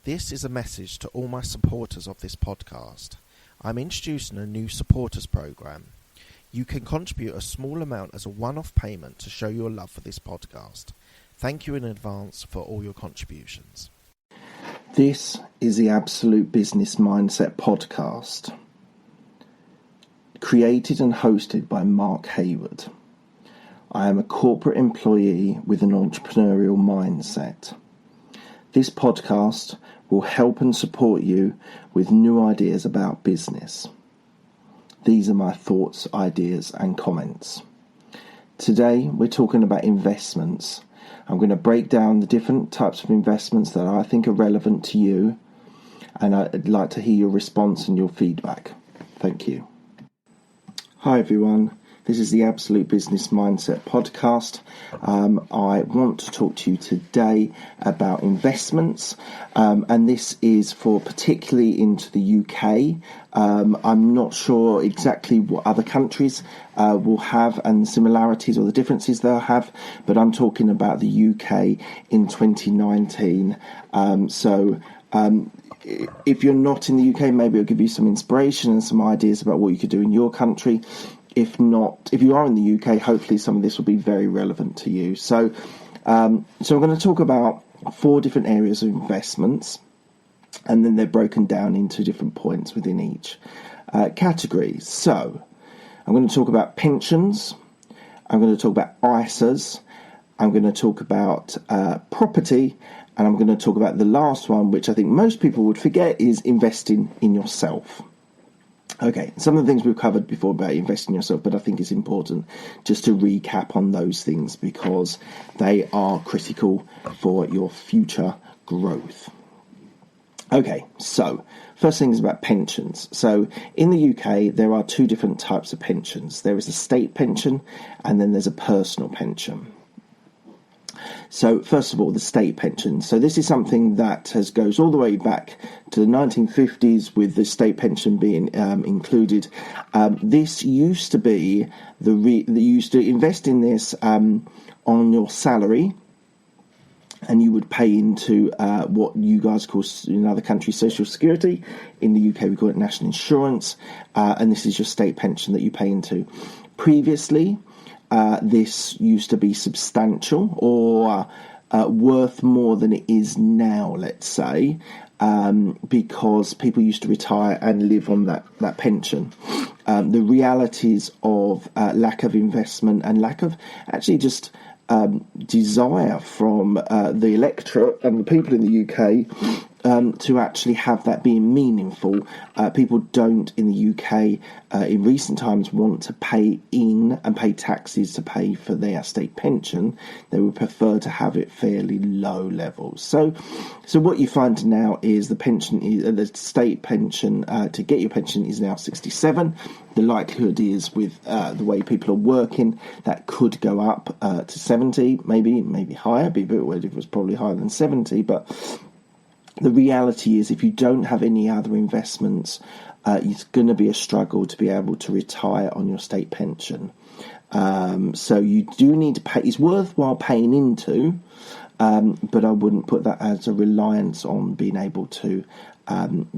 This is a message to all my supporters of this podcast. I'm introducing a new supporters program. You can contribute a small amount as a one-off payment to show your love for this podcast. Thank you in advance for all your contributions. This is the Absolute Business Mindset podcast, created and hosted by Mark Hayward. I am a corporate employee with an entrepreneurial mindset. This podcast will help and support you with new ideas about business. These are my thoughts, ideas and comments. Today we're talking about investments. I'm going to break down the different types of investments that I think are relevant to you, and I'd like to hear your response and your feedback. Thank you. Hi everyone. This is the Absolute Business Mindset podcast. I want to talk to you today about investments, and this is for particularly into the UK. I'm not sure exactly what other countries will have and the similarities or the differences they'll have, but I'm talking about the UK in 2019. If you're not in the UK, maybe it'll give you some inspiration and some ideas about what you could do in your country. If not, if you are in the UK, hopefully some of this will be very relevant to you. So I'm going to talk about 4 different areas of investments, and then they're broken down into different points within each category. So I'm going to talk about pensions. I'm going to talk about ISAs. I'm going to talk about property. And I'm going to talk about the last one, which I think most people would forget, is investing in yourself. Okay, some of the things we've covered before about investing in yourself, but I think it's important just to recap on those things because they are critical for your future growth. Okay, so first thing is about pensions. So in the UK, there are 2 different types of pensions. There is a state pension and then there's a personal pension. So first of all, the state pension. So this is something that goes all the way back to the 1950s, with the state pension being included. This used to be you used to invest in this on your salary, and you would pay into what you guys call in other countries Social Security. In the UK, we call it National Insurance, and this is your state pension that you pay into. Previously, this used to be substantial or worth more than it is now, let's say, because people used to retire and live on that pension. The realities of lack of investment and lack of actually just desire from the electorate and the people in the UK to actually have that being meaningful. People don't in the UK in recent times want to pay in and pay taxes to pay for their state pension. They would prefer to have it fairly low levels. So what you find now is the state pension to get your pension is now 67. The likelihood is with the way people are working, that could go up to 70, maybe higher. It'd be a bit weird if it was probably higher than 70, but the reality is if you don't have any other investments, it's going to be a struggle to be able to retire on your state pension. So you do need to pay. It's worthwhile paying into, but I wouldn't put that as a reliance on being able to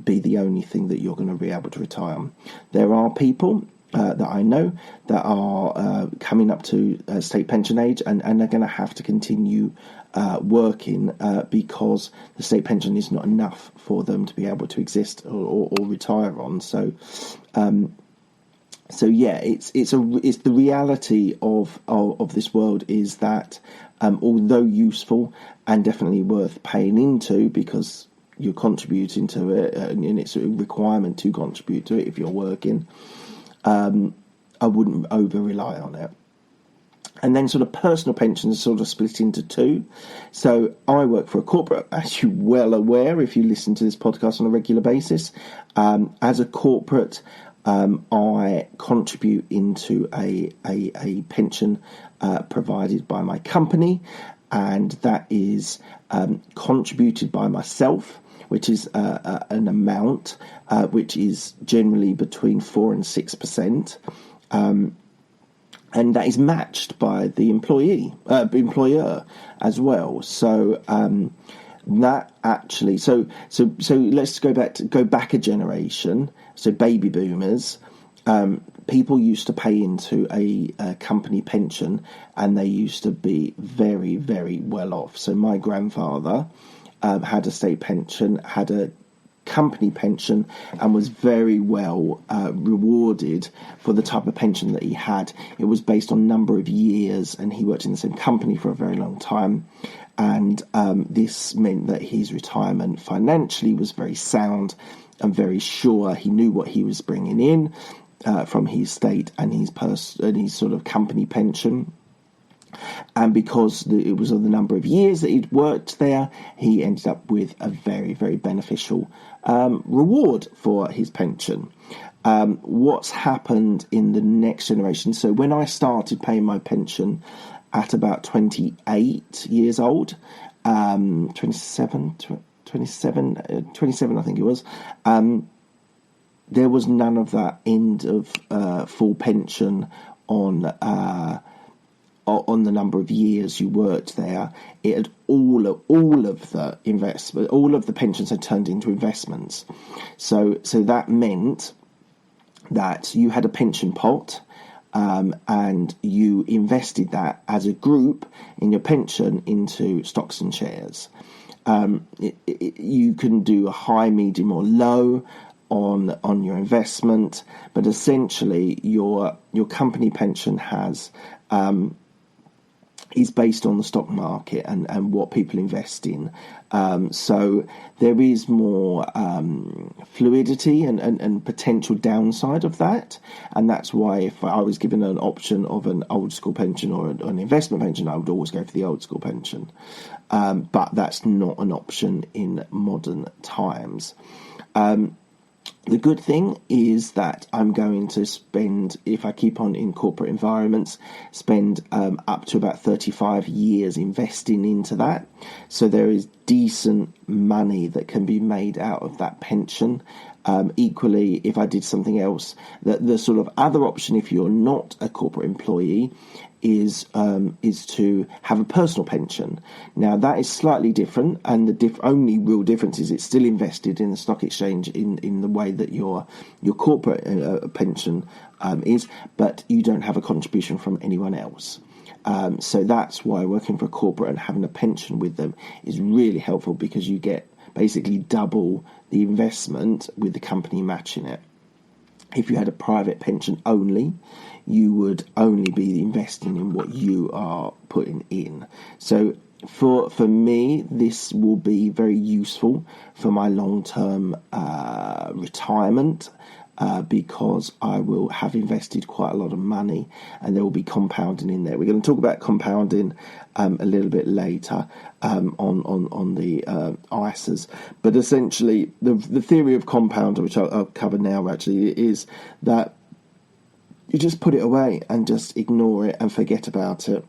be the only thing that you're going to be able to retire on. There are people that I know that are coming up to state pension age, and they're going to have to continue working because the state pension is not enough for them to be able to exist or retire on. So yeah, it's the reality of this world is that although useful and definitely worth paying into because you're contributing to it and it's a requirement to contribute to it if you're working, I wouldn't over rely on it. And then sort of personal pensions sort of split into 2. So I work for a corporate, as you're well aware if you listen to this podcast on a regular basis. As a corporate, I contribute into a pension provided by my company, and that is contributed by myself, which is an amount which is generally between 4 and 6%. And that is matched by the employer as well. So that actually, so let's go back a generation. So baby boomers, people used to pay into a company pension, and they used to be very, very well off. So my grandfather had a state pension, had a company pension, and was very well rewarded for the type of pension that he had. It was based on number of years, and he worked in the same company for a very long time. And this meant that his retirement financially was very sound and very sure. He knew what he was bringing in from his state and his sort of company pension. And because it was of the number of years that he'd worked there, he ended up with a very, very beneficial reward for his pension. What's happened in the next generation? So when I started paying my pension at about 28 years old, 27, I think it was, there was none of that end of full pension on the number of years you worked there. It had all of the investment, all of the pensions had turned into investments. So that meant that you had a pension pot, and you invested that as a group in your pension into stocks and shares. You can do a high, medium, or low on your investment, but essentially your company pension is based on the stock market and what people invest in. So there is more fluidity and potential downside of that. And that's why if I was given an option of an old school pension or an investment pension, I would always go for the old school pension. But that's not an option in modern times. The good thing is that I'm going to spend, if I keep on in corporate environments, spend up to about 35 years investing into that. So there is decent money that can be made out of that pension. Equally, if I did something else, the sort of other option, if you're not a corporate employee, is to have a personal pension. Now that is slightly different, and the only real difference is it's still invested in the stock exchange in the way that your corporate pension is, but you don't have a contribution from anyone else. So that's why working for a corporate and having a pension with them is really helpful, because you get basically double the investment with the company matching it. If you had a private pension only, you would only be investing in what you are putting in. So for me, this will be very useful for my long-term retirement, because I will have invested quite a lot of money, and there will be compounding in there. We're going to talk about compounding a little bit later on the ISAs. But essentially, the theory of compounder, which I'll cover now actually, is that you just put it away and just ignore it and forget about it.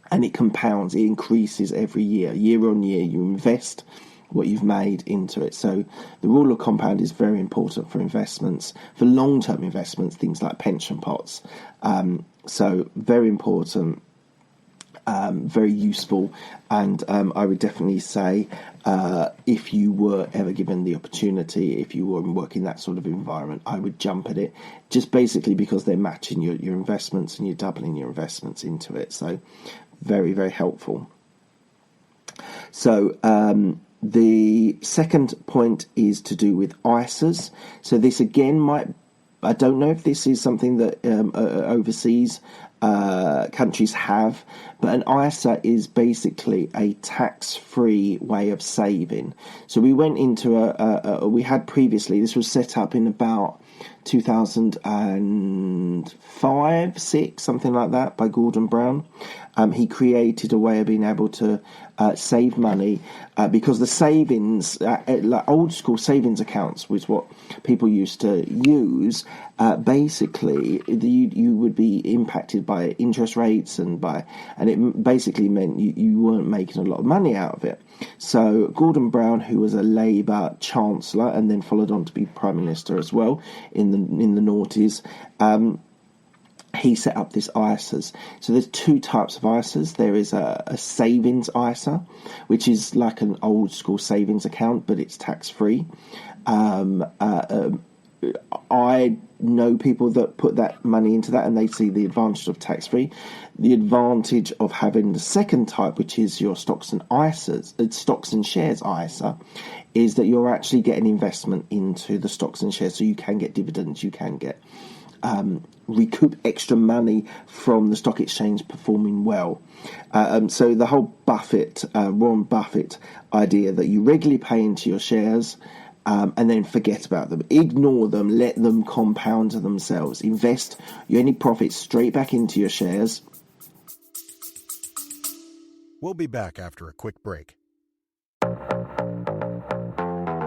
And it compounds, it increases every year. Year on year, you invest what you've made into it. So the rule of compound is very important for investments, for long-term investments, things like pension pots. So very important, very useful, and I would definitely say if you were ever given the opportunity, if you were working that sort of environment, I would jump at it, just basically because they're matching your investments and you're doubling your investments into it. So very, very helpful. So the second point is to do with ISAs. So this again I don't know if this is something that overseas countries have, but an ISA is basically a tax-free way of saving. So we went into we had previously, this was set up in about 2005, 6, something like that, by Gordon Brown. He created a way of being able to save money because the savings, like old school savings accounts, was what people used to use. Basically, you would be impacted by interest rates and it basically meant you weren't making a lot of money out of it. So Gordon Brown, who was a Labour Chancellor and then followed on to be Prime Minister as well in the noughties, he set up this ISAs. So there's two types of ISAs. There is a savings ISA, which is like an old school savings account, but it's tax free. I know people that put that money into that and they see the advantage of tax free. The advantage of having the second type, which is your stocks and shares ISA, is that you're actually getting investment into the stocks and shares, so you can get dividends, you can get recoup extra money from the stock exchange performing well. So the whole Warren Buffett idea that you regularly pay into your shares and then forget about them, ignore them, let them compound themselves, invest your any profits straight back into your shares. We'll be back after a quick break.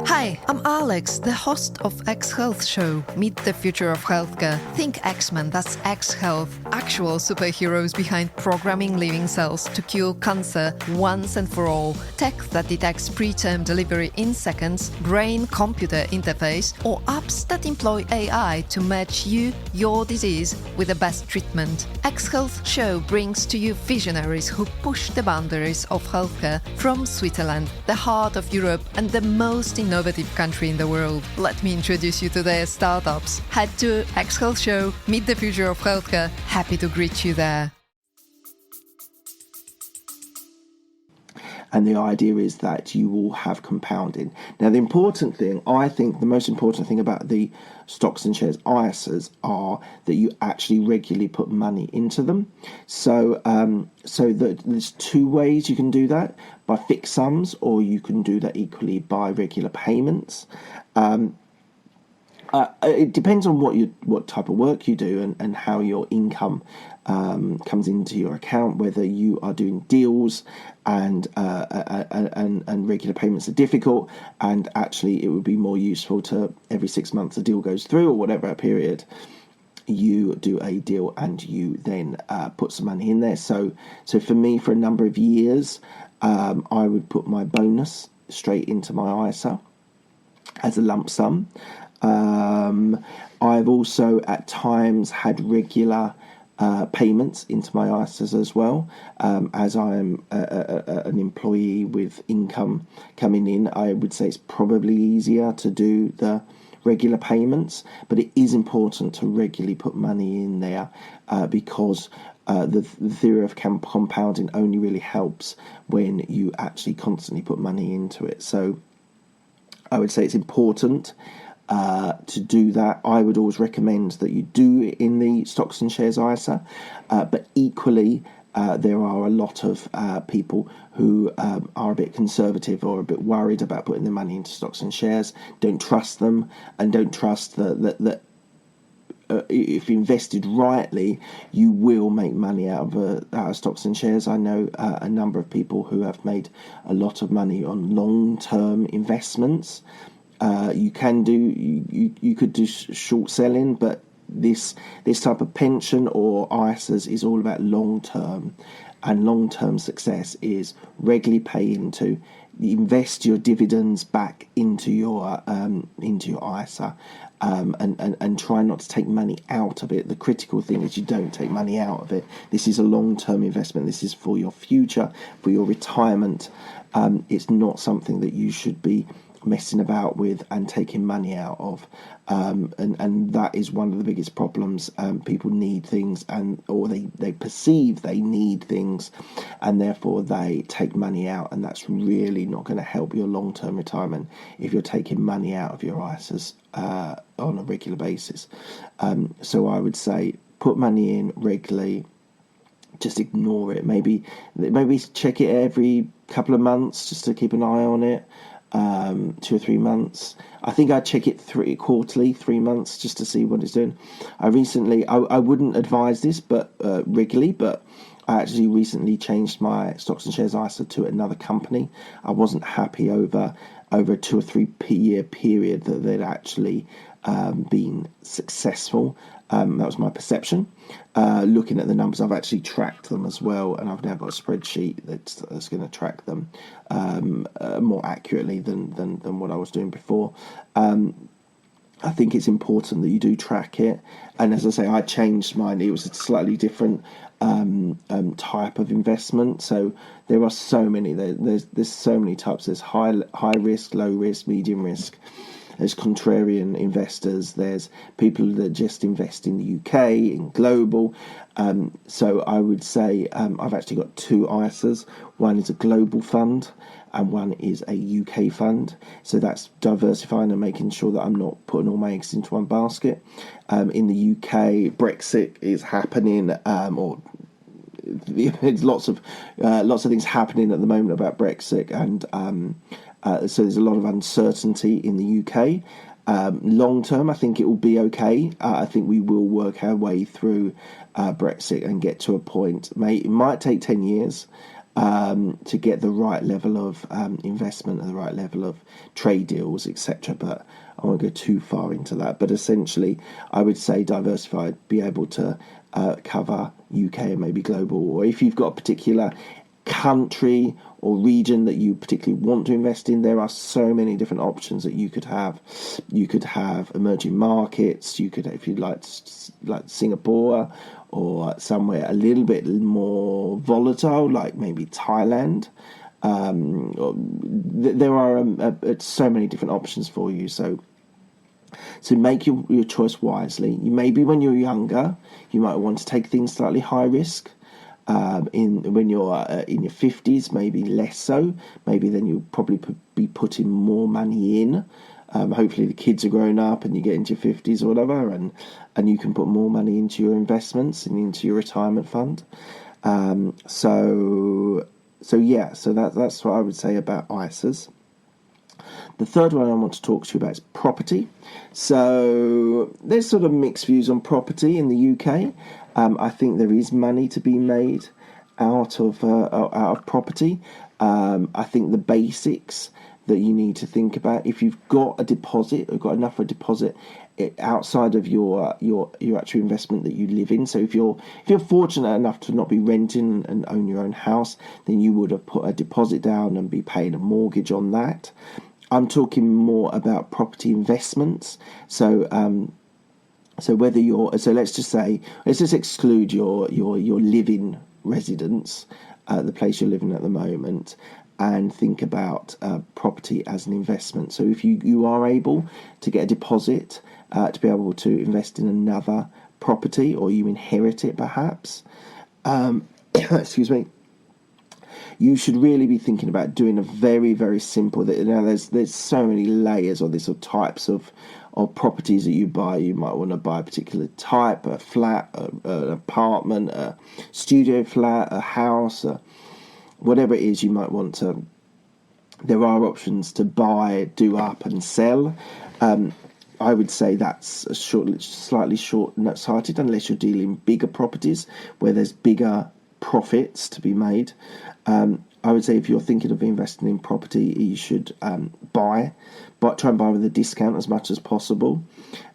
Hi, I'm Alex, the host of X Health Show. Meet the future of healthcare. Think X-Men, that's X Health. Actual superheroes behind programming living cells to cure cancer once and for all. Tech that detects preterm delivery in seconds, brain-computer interface, or apps that employ AI to match you, your disease, with the best treatment. X Health Show brings to you visionaries who push the boundaries of healthcare from Switzerland, the heart of Europe and the most innovative country in the world. Let me introduce you to their startups. Head to X Health Show, meet the future of healthcare. Happy to greet you there. And the idea is that you will have compounding. Now, the important thing, I think the most important thing about the stocks and shares ISAs are that you actually regularly put money into them. So there's two ways you can do that, by fixed sums, or you can do that equally by regular payments. It depends on what type of work you do and how your income comes into your account. Whether you are doing deals and regular payments are difficult, and actually it would be more useful to every 6 months a deal goes through, or whatever period you do a deal and you then put some money in there. So for me, for a number of years, I would put my bonus straight into my ISA as a lump sum. I've also at times had regular payments into my ISAs as well. As I am an employee with income coming in, I would say it's probably easier to do the regular payments, but it is important to regularly put money in there because the theory of compounding only really helps when you actually constantly put money into it. So I would say it's important to do that. I would always recommend that you do it in the stocks and shares ISA, but equally there are a lot of people who are a bit conservative or a bit worried about putting their money into stocks and shares, don't trust them, and don't trust that if invested rightly, you will make money out of stocks and shares. I know a number of people who have made a lot of money on long-term investments. You could do short selling, but this type of pension or ISAs is all about long-term, and long-term success is regularly pay into, invest your dividends back into your ISA, and try not to take money out of it. The critical thing is you don't take money out of it. This is a long-term investment. This is for your future, for your retirement. It's not something that you should be messing about with and taking money out of, and that is one of the biggest problems. People need things, or they perceive they need things, and therefore they take money out, and that's really not going to help your long-term retirement if you're taking money out of your ISAs on a regular basis. So I would say put money in regularly. Just ignore it. Maybe check it every couple of months just to keep an eye on it. 2 or 3 months. I think I check it quarterly, 3 months, just to see what it's doing. I wouldn't advise this, but regularly, but I actually recently changed my stocks and shares ISA to another company. I wasn't happy over a 2 or 3 year period that they'd actually been successful. That was my perception. Looking at the numbers, I've actually tracked them as well, and I've now got a spreadsheet that's going to track them more accurately than what I was doing before. I think it's important that you do track it. And as I say, I changed mine. It was a slightly different type of investment. So there are so many. There's so many types. There's high risk, low risk, medium risk. There's contrarian investors. There's people that just invest in the UK, in global. So I would say I've actually got two ISAs. One is a global fund and one is a UK fund. So that's diversifying and making sure that I'm not putting all my eggs into one basket. In the UK, Brexit is happening, or there's lots of things happening at the moment about Brexit, and so there's a lot of uncertainty in the UK. Long term, I think it will be okay. I think we will work our way through Brexit and get to a point. It might take 10 years to get the right level of investment and the right level of trade deals, etc. But I won't go too far into that. But essentially, I would say diversified, be able to cover UK and maybe global. Or if you've got a particular country or region that you particularly want to invest in, there are so many different options that you could have. You could have emerging markets. You could, if you'd like Singapore, or somewhere a little bit more volatile, like maybe Thailand. There are so many different options for you. So make your choice wisely. Maybe when you're younger, you might want to take things slightly high risk. When you're in your 50s, maybe less so. Maybe then you'll probably be putting more money in. Hopefully the kids are grown up and you get into your 50s or whatever, and you can put more money into your investments and into your retirement fund. So that's what I would say about ISAs. The third one I want to talk to you about is property. So there's sort of mixed views on property in the UK. I think there is money to be made out of property. I think the basics that you need to think about, if you've got a deposit or got enough of a deposit outside of your actual investment that you live in. So if you're fortunate enough to not be renting and own your own house, then you would have put a deposit down and be paying a mortgage on that. I'm talking more about property investments. So whether let's just exclude your living residence, the place you're living at the moment, and think about property as an investment. So if you are able to get a deposit to be able to invest in another property, or you inherit it perhaps, excuse me, you should really be thinking about doing a very, very simple. Now, there's so many layers or these sort of types of properties that you buy. You might want to buy a particular type, a flat, an apartment, a studio flat, a house, whatever it is you might want to. There are options to buy, do up and sell. I would say that's slightly short-sighted unless you're dealing bigger properties where there's bigger profits to be made. I would say if you're thinking of investing in property, you should try and buy with a discount as much as possible,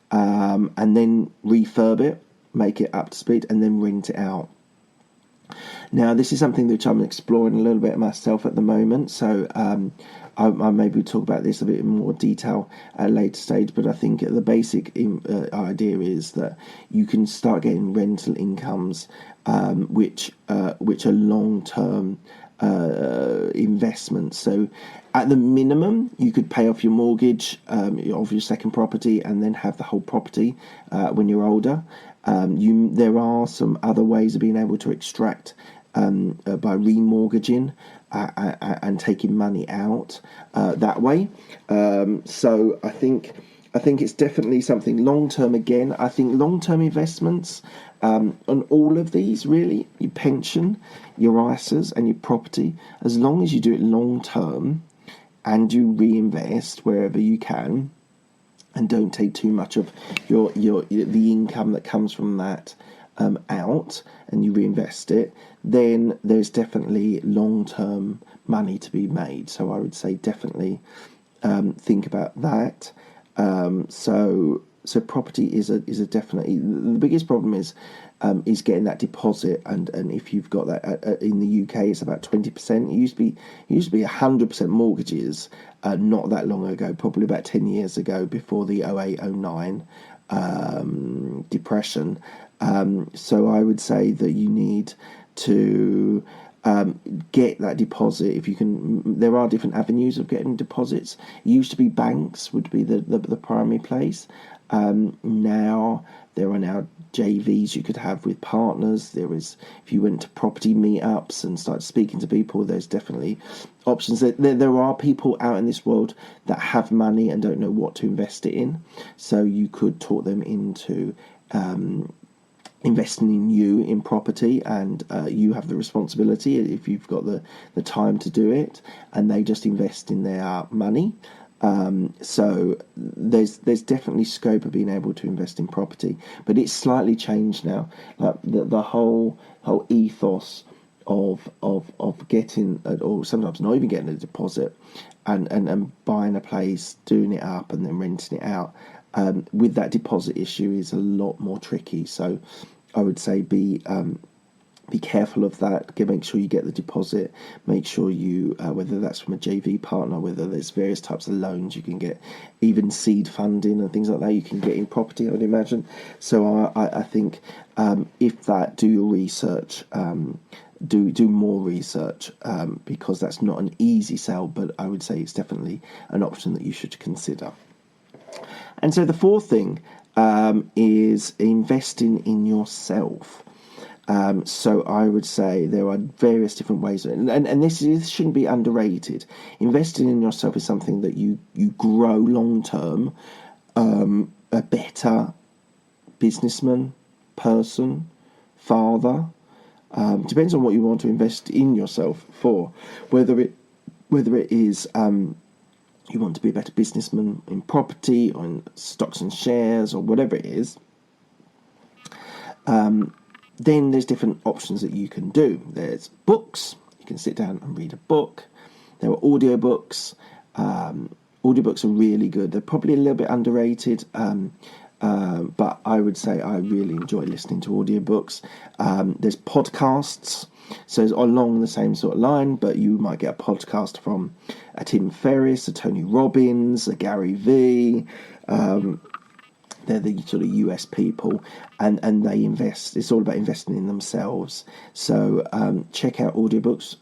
and then refurb it, make it up to speed, and then rent it out. Now, this is something which I'm exploring a little bit myself at the moment, so I maybe talk about this a bit in more detail at a later stage, but I think the basic idea is that you can start getting rental incomes which are long-term investments. So at the minimum, you could pay off your mortgage of your second property and then have the whole property when you're older. There are some other ways of being able to extract by remortgaging and taking money out that way. So I think it's definitely something long-term. Again, I think long-term investments on all of these, really, your pension, your ISAs and your property, as long as you do it long-term and you reinvest wherever you can and don't take too much of the income that comes from that out, and you reinvest it, then there's definitely long-term money to be made. So I would say definitely think about that. So property is a definitely, the biggest problem is is getting that deposit. And if you've got that in the UK, it's about 20%. It used to be 100% mortgages not that long ago, probably about 10 years ago, before the 08-09 depression. So I would say that you need to get that deposit if you can. There are different avenues of getting deposits. It used to be banks would be the primary place. Now there are now JVs you could have with partners. There is, if you went to property meetups and started speaking to people, there's definitely options. There are people out in this world that have money and don't know what to invest it in, so you could talk them into investing in you in property, and you have the responsibility if you've got the time to do it, and they just invest in their money. So there's definitely scope of being able to invest in property, but it's slightly changed now. Like the whole ethos of getting, or sometimes not even getting a deposit, and buying a place, doing it up, and then renting it out. With that deposit issue is a lot more tricky. So I would say be careful of that. Make sure you get the deposit. Make sure you, whether that's from a JV partner, whether there's various types of loans you can get, even seed funding and things like that you can get in property, I would imagine. So I think if that, do your research. Do more research, because that's not an easy sell, but I would say it's definitely an option that you should consider. And so the fourth thing is investing in yourself. So I would say there are various different ways, and this shouldn't be underrated. Investing in yourself is something that you grow long term, a better businessman, person, father. Depends on what you want to invest in yourself for, whether it is you want to be a better businessman in property or in stocks and shares or whatever it is. Then there's different options that you can do. There's books. You can sit down and read a book. There are audiobooks. Audiobooks are really good. They're probably a little bit underrated, but I would say I really enjoy listening to audiobooks. There's podcasts. So it's along the same sort of line, but you might get a podcast from a Tim Ferriss, a Tony Robbins, a Gary Vee. They're the sort of US people, and they invest. It's all about investing in themselves. So check out audiobooks.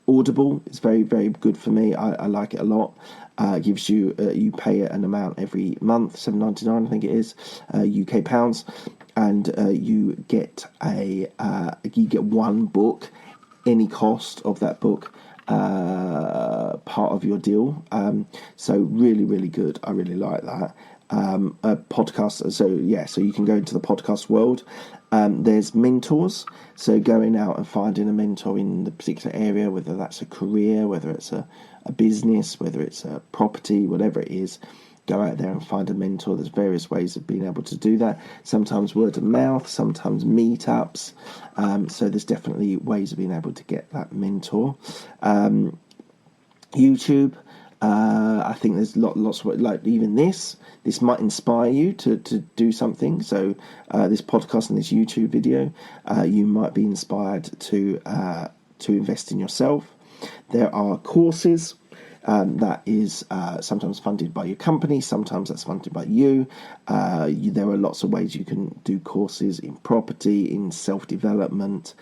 Audible is very, very good for me. I like it a lot. Gives you you pay an amount every month, $7.99 I think it is, UK pounds, and you get one book, any cost of that book, part of your deal. So really, really good. I really like that. A podcast. So you can go into the podcast world. There's mentors. So going out and finding a mentor in the particular area, whether that's a career, whether it's a business, whether it's a property, whatever it is, go out there and find a mentor. There's various ways of being able to do that. Sometimes word of mouth, sometimes meetups. So there's definitely ways of being able to get that mentor. YouTube. I think there's lots of, like, even this might inspire you to do something. So this podcast and this YouTube video, you might be inspired to invest in yourself. There are courses that is sometimes funded by your company, sometimes that's funded by you. There are lots of ways you can do courses in property, in self-development,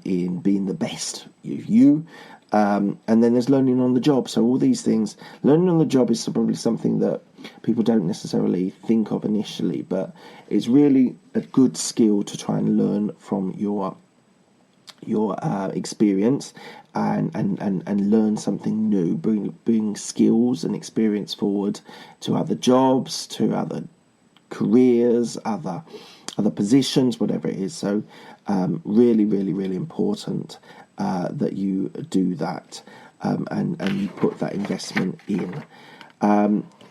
in being the best you. And then there's learning on the job. So all these things, learning on the job is probably something that people don't necessarily think of initially, but it's really a good skill to try and learn from your experience and learn something new, bring skills and experience forward to other jobs, to other careers, other positions, whatever it is. So really, really, really important that you do that, and you put that investment in.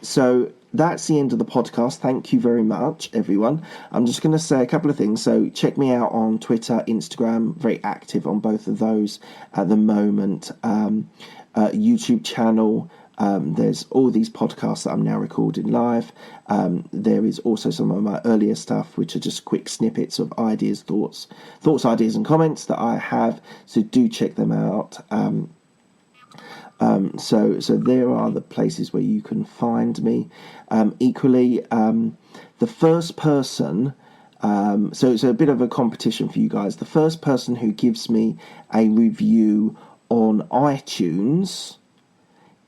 So that's the end of the podcast. Thank you very much, everyone. I'm just going to say a couple of things. So check me out on Twitter, Instagram, very active on both of those at the moment. YouTube channel, There's all these podcasts that I'm now recording live. There is also some of my earlier stuff, which are just quick snippets of ideas, thoughts, ideas and comments that I have. So do check them out. So there are the places where you can find me. Equally, the first person, so it's a bit of a competition for you guys. The first person who gives me a review on iTunes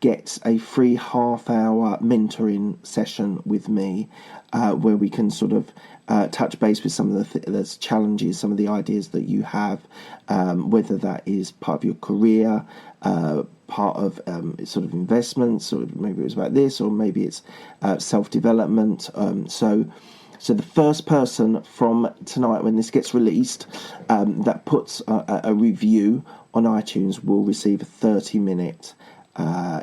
gets a free half-hour mentoring session with me, where we can sort of touch base with some of the challenges, some of the ideas that you have, whether that is part of your career, part of sort of investments, or maybe it was about this, or maybe it's self-development. So the first person from tonight, when this gets released, that puts a review on iTunes will receive a 30-minute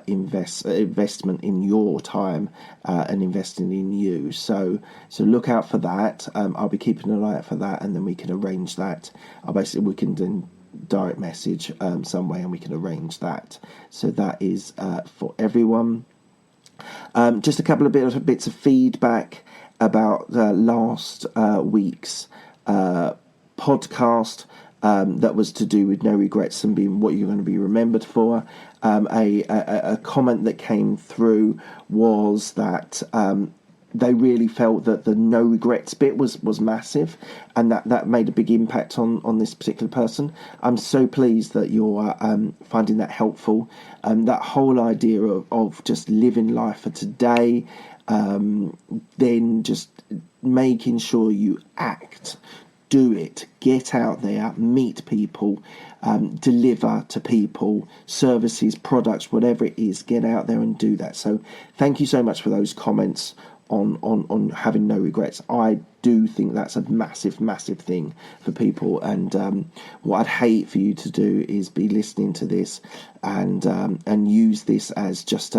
investment in your time and investing in you. So look out for that. I'll be keeping an eye out for that, and then we can arrange that. We can then direct message some way, and we can arrange that. So that is for everyone. Just a couple of bits of feedback about last week's podcast. That was to do with no regrets and being what you're going to be remembered for. A comment that came through was that they really felt that the no regrets bit was massive, and that made a big impact on this particular person. I'm so pleased that you're finding that helpful. That whole idea of just living life for today, then just making sure you act. Do it, get out there, meet people, deliver to people, services, products, whatever it is, get out there and do that. So thank you so much for those comments on having no regrets. I do think that's a massive, massive thing for people. And what I'd hate for you to do is be listening to this and use this as just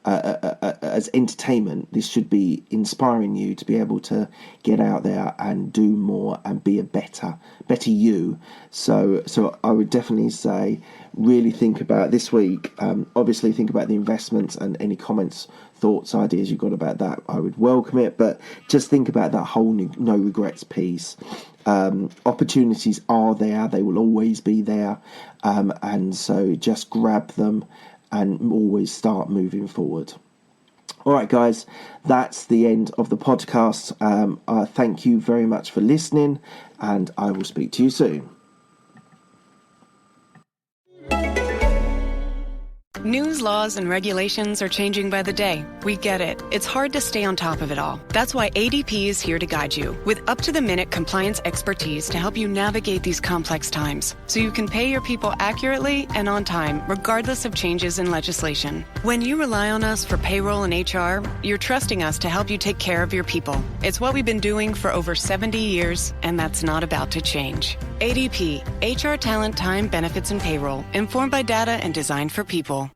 as entertainment. This should be inspiring you to be able to get out there and do more and be a better you. So I would definitely say, really think about this week. Obviously think about the investments, and any comments, thoughts, ideas you've got about that, I would welcome it. But just think about that whole no regrets piece. Opportunities are there, they will always be there, and so just grab them and always start moving forward. All right, guys, that's the end of the podcast. Thank you very much for listening, and I will speak to you soon. News, laws, and regulations are changing by the day. We get it. It's hard to stay on top of it all. That's why ADP is here to guide you with up-to-the-minute compliance expertise to help you navigate these complex times, so you can pay your people accurately and on time, regardless of changes in legislation. When you rely on us for payroll and HR, you're trusting us to help you take care of your people. It's what we've been doing for over 70 years, and that's not about to change. ADP, HR talent, time, benefits, and payroll, informed by data and designed for people.